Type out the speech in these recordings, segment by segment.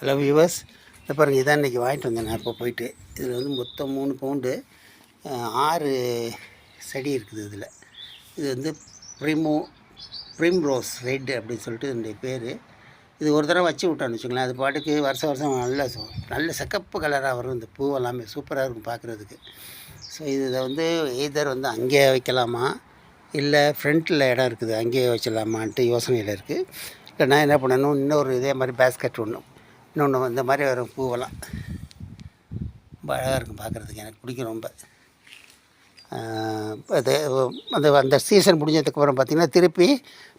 Hello viewers, இதை பாருங்கள். இதான் இன்றைக்கி வாங்கிட்டு வந்தேன் நான் இப்போ போயிட்டு. இதில் வந்து மொத்தம் 3 பவுண்டு 6 செடி இருக்குது. இதில் இது வந்து ப்ரிம்ரோஸ் ரெட் அப்படின்னு சொல்லிட்டு இதனுடைய பேர். இது ஒரு தடவை வச்சு விட்டான்னு வச்சுங்களேன், அது பாட்டுக்கு வருஷம் நல்ல சிகப்பு கலராக வரும். இந்த பூ எல்லாமே சூப்பராக இருக்கும் பார்க்குறதுக்கு. ஸோ இதை வந்து எய்தர் வந்து அங்கேயே வைக்கலாமா, இல்லை ஃப்ரண்ட்டில் இடம் இருக்குது அங்கேயே வச்சிடலாமான்ட்டு யோசனையில் இருக்குது. இல்லை நான் என்ன பண்ணணும், இன்னொரு இதே மாதிரி பேஸ்கெட் இன்னொன்று இந்த மாதிரி வரும் பூவெல்லாம் ரொம்ப அழகாக இருக்கும் பார்க்குறதுக்கு. எனக்கு பிடிக்கும் ரொம்ப. அது அந்த சீசன் முடிஞ்சதுக்கப்புறம் பார்த்திங்கன்னா திருப்பி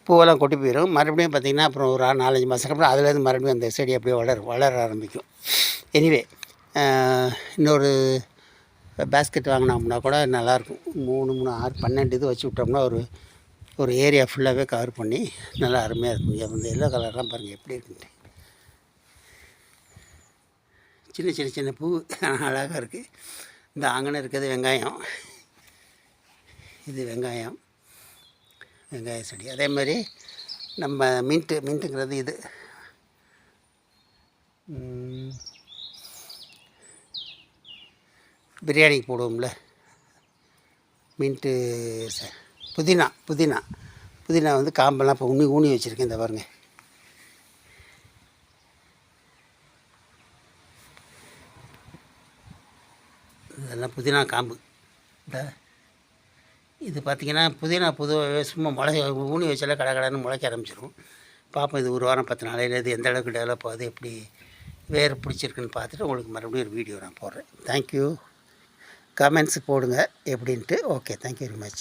பூவெல்லாம் கொட்டி போயிடும். மறுபடியும் பார்த்திங்கன்னா அப்புறம் ஒரு 4-5 மாதத்துக்கு அப்புறம் அதுலேருந்து மறுபடியும் அந்த செடி அப்படியே வளர ஆரம்பிக்கும். எனிவே இன்னொரு பேஸ்கெட் வாங்கினோம்னா கூட நல்லாயிருக்கும். 3, 6, 12 இது வச்சு விட்டோம்னா ஒரு ஏரியா ஃபுல்லாகவே கவர் பண்ணி நல்லா அருமையாக இருக்கும். அந்த எல்லோ கலர்லாம் பாருங்கள் எப்படி இருக்குன்ட்டு. சின்ன பூ அழகாக இருக்குது. இந்த அங்கன இருக்கிறது வெங்காயம். இது வெங்காய செடி. அதே மாதிரி நம்ம மின்ட்டுங்கிறது இது பிரியாணிக்கு போடுவோம்ல மின்ட்டு. புதினா வந்து காம்பெல்லாம் இப்போ ஊனி வச்சுருக்கேன். இந்த பாருங்கள், இதெல்லாம் புதினா காம்பு. இது பார்த்திங்கன்னா புதினா பொதுவாகவே சும்மா ஊனி வச்சாலே கடன்னு முளைக்க ஆரம்பிச்சிடும். பார்ப்போம், இது ஒரு வாரம் 10 நாளையில் இது எந்த அளவுக்கு டெவலப் ஆகுது, எப்படி வேறு பிடிச்சிருக்குன்னு பார்த்துட்டு உங்களுக்கு மறுபடியும் ஒரு வீடியோ நான் போடுறேன். தேங்க்யூ. கமெண்ட்ஸு போடுங்க எப்படின்ட்டு. Okay, thank you very much.